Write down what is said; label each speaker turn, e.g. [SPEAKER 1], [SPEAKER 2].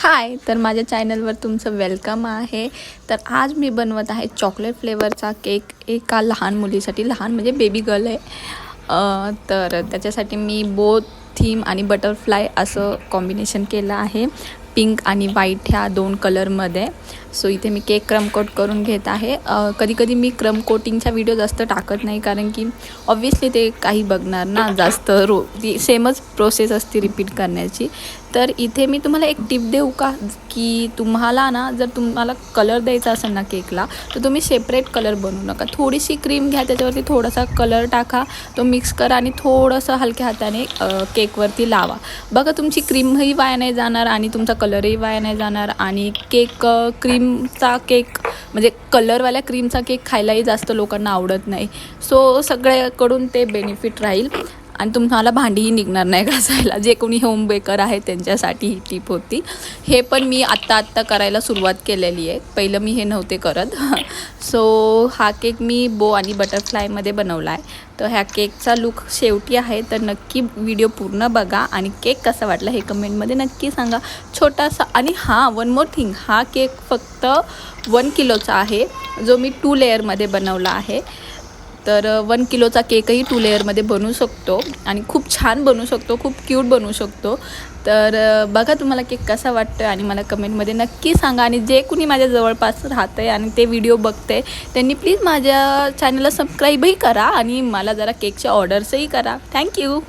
[SPEAKER 1] हाय, तर माझ्या चॅनलवर तुमचं वेलकम आहे। तर आज मी बनवत आहे चॉकलेट फ्लेवरचा केक एका लहान मुलीसाठी, लहान म्हणजे बेबी गर्ल आहे। तर त्याच्यासाठी मी बोथ थीम आणि बटरफ्लाय असं कॉम्बिनेशन केलं आहे, पिंक आणि व्हाईट ह्या दोन कलरमध्ये। सो इथे मी केक क्रम कोट करून घेत आहे। कधी कधी मी क्रम कोटिंगचा व्हिडिओ जास्त टाकत नाही, कारण की ऑब्व्हियसली ते काही बघणार ना, जास्त ती सेमच प्रोसेस असते रिपीट करण्याची। तर इथे मी तुम्हाला एक टिप देऊ का, की तुम्हाला ना जर तुम्हाला कलर द्यायचा असेल ना केकला, तर तुम्ही सेपरेट कलर बनवू नका। थोडीशी क्रीम घ्या, त्याच्यावरती थोडासा कलर टाका, तो मिक्स करा आणि थोडंसं हलक्या हाताने केकवरती लावा। बघा, तुमची क्रीमही वाया नाही जाणार आणि तुमचा कलरही वाया नाही जाणार। आणि क्रीमचा केक म्हणजे कलरवाल्या क्रीमचा केक खायलाही जास्त लोकांना आवडत नाही। सो सगळ्याकडून ते बेनिफिट राहील आणि तुम्हाला भांडीही निघणार नाही घासायला। जे कोणी होम बेकर आहे त्यांच्यासाठी ही टिप होती। हे पण मी आत्ता करायला सुरुवात केलेली आहे, पहिलं मी हे नव्हते करत। सो हा केक मी बो आणि बटरफ्लायमध्ये बनवला आहे। तर ह्या केकचा लुक शेवटी आहे, तर नक्की व्हिडिओ पूर्ण बघा आणि केक कसा वाटला हे कमेंटमध्ये नक्की सांगा। छोटासा आणि हां, वन मोर थिंग, हा केक फक्त 1 किलोचा आहे, जो मी 2 लेअरमध्ये बनवला आहे। तर 1 किलोचा केकही 2 लेअरमध्ये बनवू शकतो आणि खूप छान बनवू शकतो, खूप क्यूट बनवू शकतो। तर बघा तुम्हाला केक कसा वाटतो आणि मला कमेंटमध्ये नक्की सांगा। आणि जे कुणी माझ्या जवळपास राहतं आहे आणि ते व्हिडिओ बघते, त्यांनी प्लीज माझ्या चॅनलला सबस्क्राईबही करा आणि मला जरा केकच्या ऑर्डर्सही करा। थँक्यू।